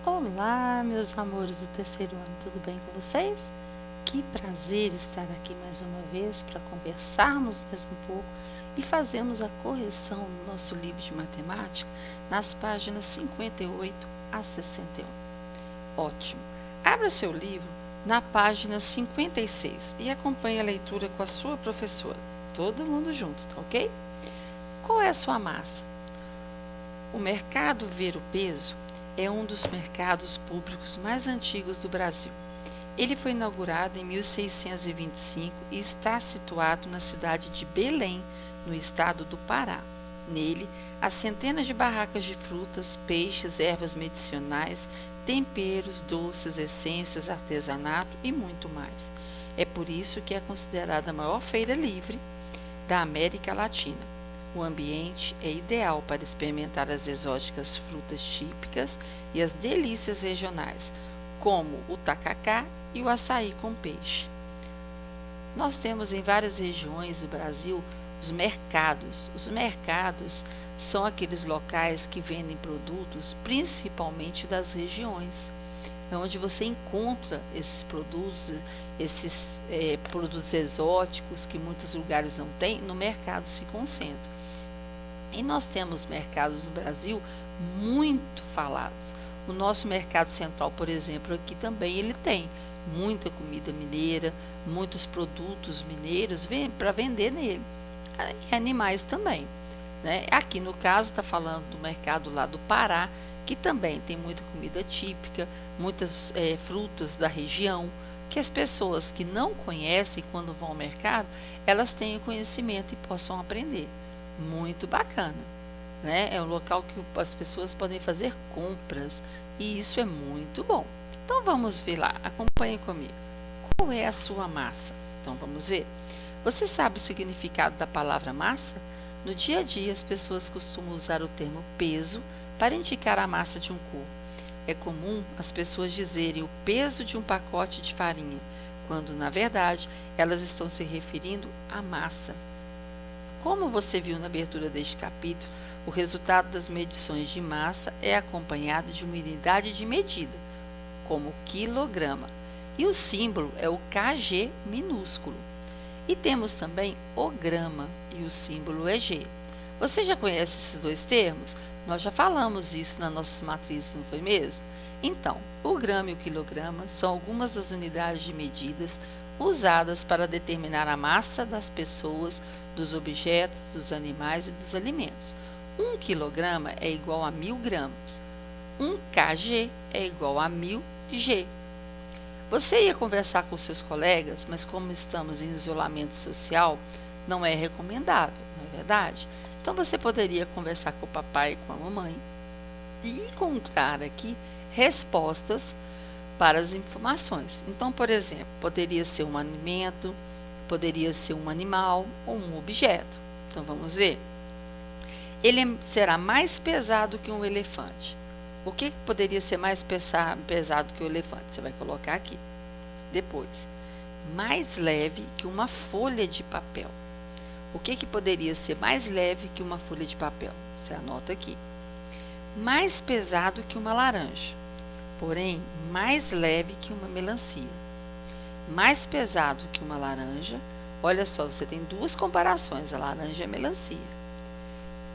Olá, meus amores do terceiro ano, tudo bem com vocês? Que prazer estar aqui mais uma vez para conversarmos mais um pouco e fazermos a correção no nosso livro de matemática nas páginas 58 a 61. Ótimo! Abra seu livro na página 56 e acompanhe a leitura com a sua professora. Todo mundo junto, tá ok? Qual é a sua massa? O mercado Ver o Peso é um dos mercados públicos mais antigos do Brasil. Ele foi inaugurado em 1625 e está situado na cidade de Belém, no estado do Pará. Nele, há centenas de barracas de frutas, peixes, ervas medicinais, temperos, doces, essências, artesanato e muito mais. É por isso que é considerada a maior feira livre da América Latina. O ambiente é ideal para experimentar as exóticas frutas típicas e as delícias regionais, como o tacacá e o açaí com peixe. Nós temos em várias regiões do Brasil os mercados. Os mercados são aqueles locais que vendem produtos, principalmente das regiões, onde você encontra esses produtos, produtos exóticos que muitos lugares não têm, no mercado se concentra. E nós temos mercados no Brasil muito falados. O nosso mercado central, por exemplo, aqui também ele tem muita comida mineira, muitos produtos mineiros para vender nele. E animais também, né? Aqui no caso está falando do mercado lá do Pará, que também tem muita comida típica, muitas frutas da região, que as pessoas que não conhecem quando vão ao mercado, elas tenham conhecimento e possam aprender. Muito bacana, né? É um local que as pessoas podem fazer compras e isso é muito bom. Então vamos ver lá, acompanhe comigo. Qual é a sua massa? Então vamos ver. Você sabe o significado da palavra massa? No dia a dia as pessoas costumam usar o termo peso para indicar a massa de um corpo. É comum as pessoas dizerem o peso de um pacote de farinha, quando na verdade elas estão se referindo à massa. Como você viu na abertura deste capítulo, o resultado das medições de massa é acompanhado de uma unidade de medida, como quilograma, e o símbolo é o kg minúsculo. E temos também o grama, e o símbolo é G. Você já conhece esses dois termos? Nós já falamos isso nas nossas matrizes, não foi mesmo? Então, o grama e o quilograma são algumas das unidades de medidas usadas para determinar a massa das pessoas, dos objetos, dos animais e dos alimentos. 1 quilograma é igual a 1000 gramas. 1 kg é igual a 1000 G. Você ia conversar com seus colegas, mas como estamos em isolamento social, não é recomendável, não é verdade? Então você poderia conversar com o papai e com a mamãe e encontrar aqui respostas para as informações. Então, por exemplo, poderia ser um alimento, poderia ser um animal ou um objeto. Então, vamos ver. Ele será mais pesado que um elefante. O que poderia ser mais pesado que o elefante? Você vai colocar aqui. Depois, mais leve que uma folha de papel. O que poderia ser mais leve que uma folha de papel? Você anota aqui. Mais pesado que uma laranja, porém mais leve que uma melancia. Mais pesado que uma laranja. Olha só, você tem duas comparações, a laranja e a melancia.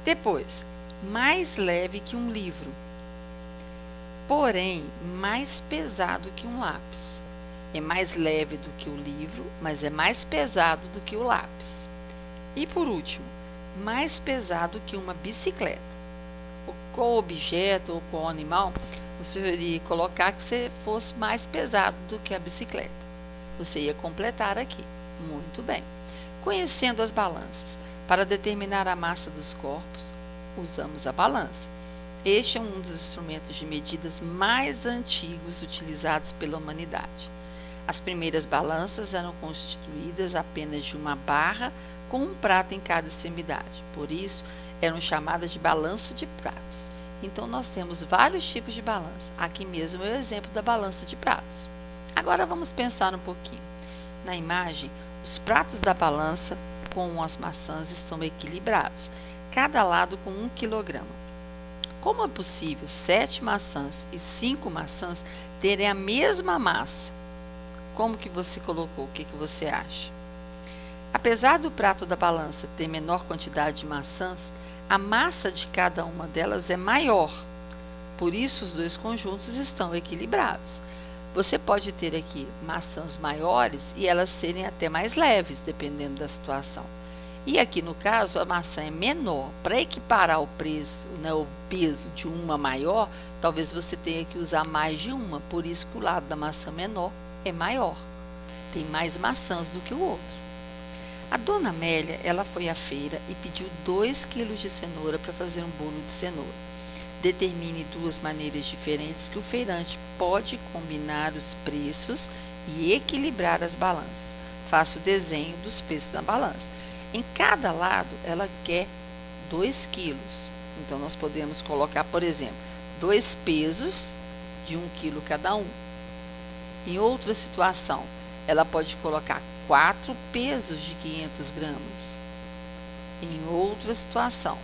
Depois, mais leve que um livro, porém mais pesado que um lápis. É mais leve do que o livro, mas é mais pesado do que o lápis. E por último, mais pesado que uma bicicleta. Qual objeto ou qual animal você iria colocar que você fosse mais pesado do que a bicicleta? Você ia completar aqui. Muito bem. Conhecendo as balanças. Para determinar a massa dos corpos, usamos a balança. Este é um dos instrumentos de medidas mais antigos utilizados pela humanidade. As primeiras balanças eram constituídas apenas de uma barra com um prato em cada extremidade. Por isso, eram chamadas de balança de pratos. Então, nós temos vários tipos de balança. Aqui mesmo é o exemplo da balança de pratos. Agora, vamos pensar um pouquinho. Na imagem, os pratos da balança com as maçãs estão equilibrados, cada lado com 1 quilograma. como é possível 7 maçãs e 5 maçãs terem a mesma massa? Como que você colocou? O que que você acha? Apesar do prato da balança ter menor quantidade de maçãs, a massa de cada uma delas é maior. Por isso, os dois conjuntos estão equilibrados. Você pode ter aqui maçãs maiores e elas serem até mais leves, dependendo da situação. E aqui, no caso, a maçã é menor. Para equiparar o peso de uma maior, talvez você tenha que usar mais de uma. Por isso que o lado da maçã menor é maior. Tem mais maçãs do que o outro. A dona Amélia, ela foi à feira e pediu 2 quilos de cenoura para fazer um bolo de cenoura. Determine 2 maneiras diferentes que o feirante pode combinar os preços e equilibrar as balanças. Faça o desenho dos preços da balança. Em cada lado, ela quer 2 quilos. Então, nós podemos colocar, por exemplo, 2 pesos de 1 quilo cada um. Em outra situação, ela pode colocar 4 pesos de 500 gramas. Em outra situação,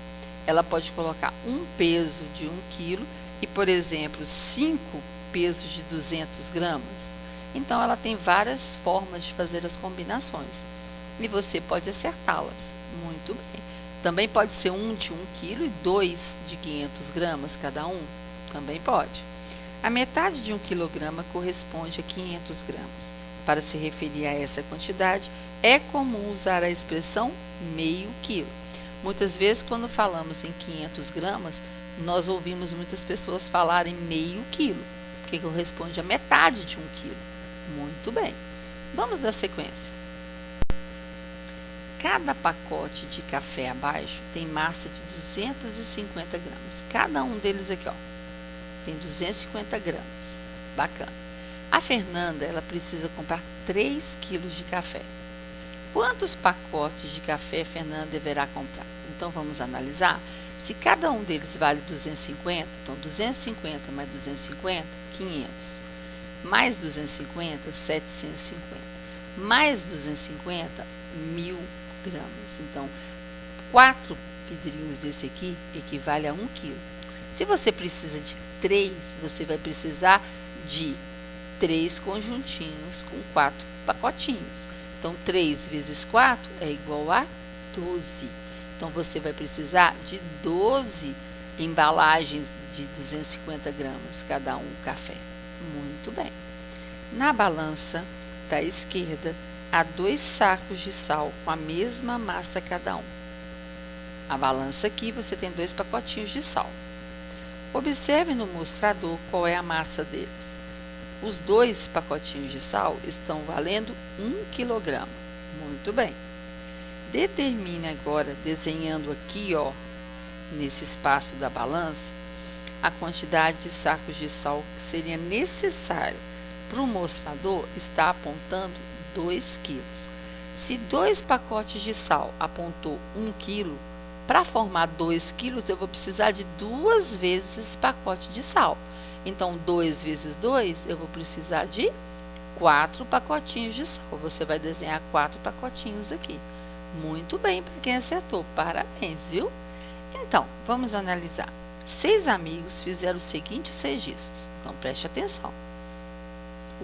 ela pode colocar 1 peso de 1 quilo e, por exemplo, 5 pesos de 200 gramas. Então, ela tem várias formas de fazer as combinações e você pode acertá-las muito bem. Também pode ser 1 de 1 quilo e 2 de 500 gramas cada um. Também pode. A metade de 1 quilograma corresponde a 500 gramas. Para se referir a essa quantidade, é comum usar a expressão meio quilo. Muitas vezes, quando falamos em 500 gramas, nós ouvimos muitas pessoas falarem meio quilo, que corresponde a metade de 1 quilo. Muito bem. Vamos dar sequência. Cada pacote de café abaixo tem massa de 250 gramas. Cada um deles aqui, ó, tem 250 gramas. Bacana. A Fernanda, ela precisa comprar 3 quilos de café. Quantos pacotes de café a Fernanda deverá comprar? Então, vamos analisar. Se cada um deles vale 250, então 250 mais 250, 500. Mais 250, 750. Mais 250, 1.000 gramas. Então, 4 vidrinhos desse aqui equivale a 1 quilo. Se você precisa de 3, você vai precisar de 3 conjuntinhos com 4 pacotinhos. Então, 3 vezes 4 é igual a 12. Então, você vai precisar de 12 embalagens de 250 gramas cada um café. Muito bem. Na balança da esquerda, há 2 sacos de sal com a mesma massa cada um. A balança aqui, você tem 2 pacotinhos de sal. Observe no mostrador qual é a massa deles. Os 2 pacotinhos de sal estão valendo 1 quilograma. Muito bem. Determine agora, desenhando aqui, ó, nesse espaço da balança, a quantidade de sacos de sal que seria necessário para o mostrador estar apontando 2 quilos. Se 2 pacotes de sal apontou 1 quilo, para formar 2 quilos, eu vou precisar de 2 vezes esse pacote de sal. Então, 2 vezes 2, eu vou precisar de 4 pacotinhos de sal. Você vai desenhar 4 pacotinhos aqui. Muito bem para quem acertou. Parabéns, viu? Então, vamos analisar. 6 amigos fizeram os seguintes registros. Então, preste atenção.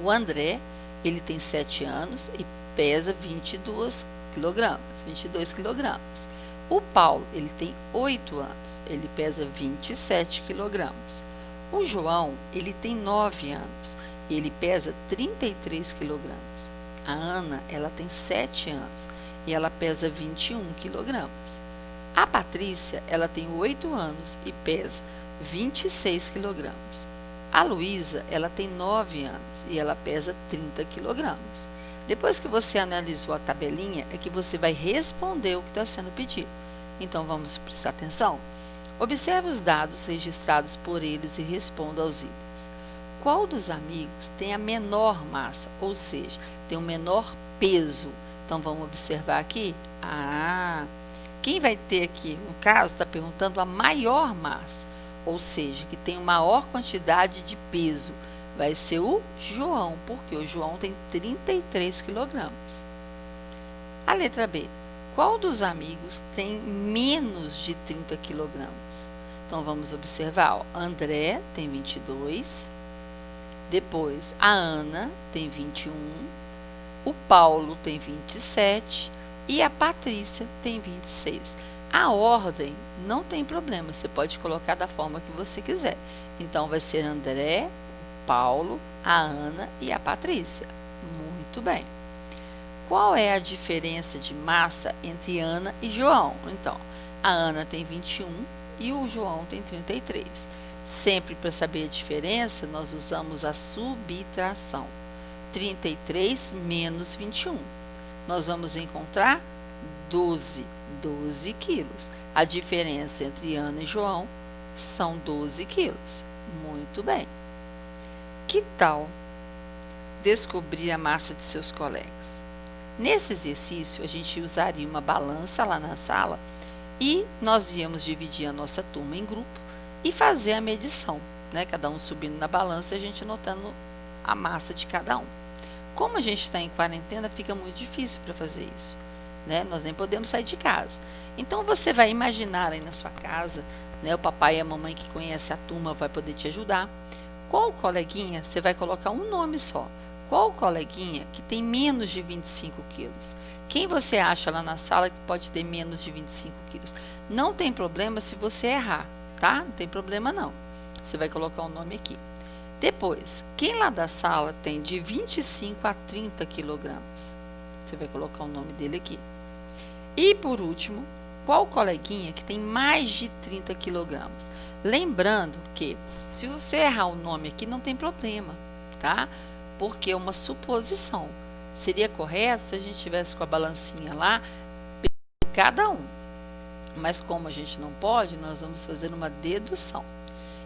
O André, ele tem 7 anos e pesa 22 quilogramas. O Paulo, ele tem 8 anos, ele pesa 27 quilogramas. O João, ele tem 9 anos e ele pesa 33 quilogramas. A Ana, ela tem 7 anos e ela pesa 21 quilogramas. A Patrícia, ela tem 8 anos e pesa 26 quilogramas. A Luísa, ela tem 9 anos e ela pesa 30 quilogramas. Depois que você analisou a tabelinha, é que você vai responder o que está sendo pedido. Então, vamos prestar atenção? Observe os dados registrados por eles e responda aos itens. Qual dos amigos tem a menor massa, ou seja, tem o menor peso? Então, vamos observar aqui. Quem vai ter aqui, no caso, está perguntando a maior massa, ou seja, que tem maior quantidade de peso. Vai ser o João, porque o João tem 33 quilogramas. A letra B. Qual dos amigos tem menos de 30 quilogramas? Então, vamos observar, ó, André tem 22, depois a Ana tem 21, o Paulo tem 27 e a Patrícia tem 26. A ordem não tem problema, você pode colocar da forma que você quiser. Então, vai ser André, Paulo, a Ana e a Patrícia. Muito bem. Qual é a diferença de massa entre Ana e João? Então, a Ana tem 21 e o João tem 33. Sempre para saber a diferença, nós usamos a subtração. 33 menos 21. Nós vamos encontrar 12 quilos. A diferença entre Ana e João são 12 quilos. Muito bem. Que tal descobrir a massa de seus colegas? Nesse exercício, a gente usaria uma balança lá na sala e nós íamos dividir a nossa turma em grupo e fazer a medição, né? Cada um subindo na balança e a gente anotando a massa de cada um. Como a gente está em quarentena, fica muito difícil para fazer isso, né? Nós nem podemos sair de casa. Então, você vai imaginar aí na sua casa, né? O papai e a mamãe que conhece a turma vai poder te ajudar. Qual coleguinha, você vai colocar um nome só. Qual coleguinha que tem menos de 25 quilos? Quem você acha lá na sala que pode ter menos de 25 quilos? Não tem problema se você errar, tá? Não tem problema não. Você vai colocar o nome aqui. Depois, quem lá da sala tem de 25 a 30 quilogramas? Você vai colocar o nome dele aqui. E por último, qual coleguinha que tem mais de 30 quilogramas? Lembrando que, se você errar o nome aqui, não tem problema, tá? Porque é uma suposição. Seria correto se a gente tivesse com a balancinha lá, cada um. Mas como a gente não pode, nós vamos fazer uma dedução.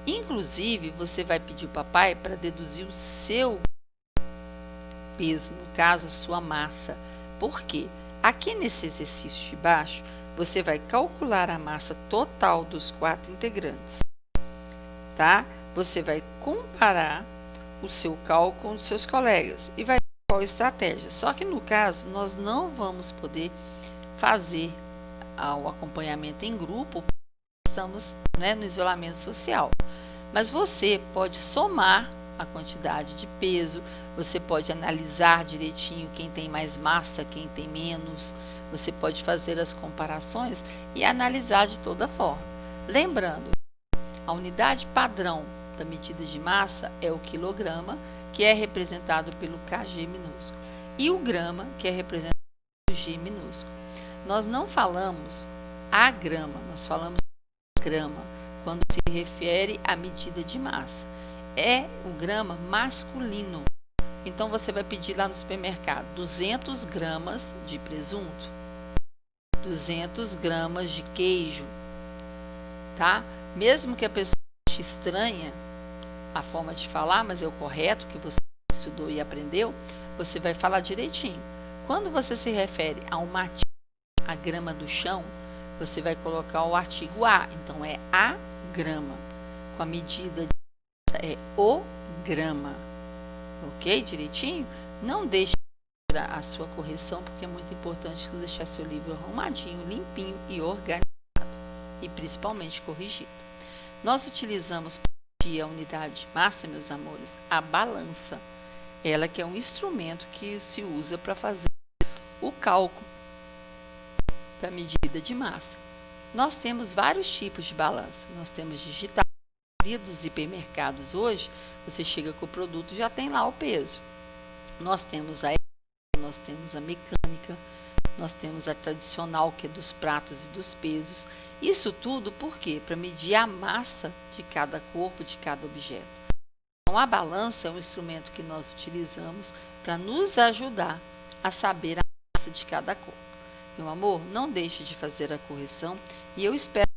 Inclusive, você vai pedir o papai para deduzir o seu peso, no caso, a sua massa. Por quê? Aqui nesse exercício de baixo, você vai calcular a massa total dos 4 integrantes, tá? Você vai comparar o seu cálculo com os seus colegas e vai ver qual estratégia. Só que no caso, nós não vamos poder fazer o acompanhamento em grupo, porque estamos, né, no isolamento social. Mas você pode somar a quantidade de peso, você pode analisar direitinho quem tem mais massa, quem tem menos, você pode fazer as comparações e analisar de toda forma. Lembrando, a unidade padrão da medida de massa é o quilograma, que é representado pelo kg minúsculo, e o grama, que é representado pelo g minúsculo. Nós não falamos a grama, nós falamos grama, quando se refere à medida de massa. É o grama masculino. Então, você vai pedir lá no supermercado 200 gramas de presunto, 200 gramas de queijo, tá? Mesmo que a pessoa ache estranha a forma de falar, mas é o correto que você estudou e aprendeu, você vai falar direitinho. Quando você se refere a uma artigo, a grama do chão, você vai colocar o artigo a, então é a grama, com a medida de é o grama, ok? Direitinho? Não deixe de a sua correção, porque é muito importante deixar seu livro arrumadinho, limpinho e organizado, e principalmente corrigido. Nós utilizamos a unidade de massa, meus amores, a balança. Ela que é um instrumento que se usa para fazer o cálculo da medida de massa. Nós temos vários tipos de balança. Nós temos digital. A maioria dos hipermercados hoje, você chega com o produto e já tem lá o peso. Nós temos a nós temos a mecânica, nós temos a tradicional, que é dos pratos e dos pesos. Isso tudo por quê? Para medir a massa de cada corpo, de cada objeto. Então, a balança é um instrumento que nós utilizamos para nos ajudar a saber a massa de cada corpo. Meu amor, não deixe de fazer a correção e eu espero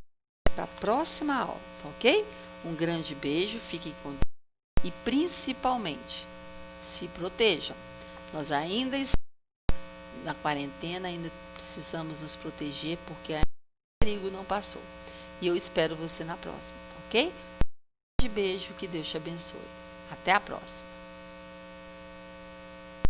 para a próxima aula, tá ok? Um grande beijo, fiquem com Deus e principalmente se protejam. Nós ainda estamos na quarentena, ainda precisamos nos proteger porque o perigo não passou. E eu espero você na próxima, tá ok? Um grande beijo, que Deus te abençoe. Até a próxima.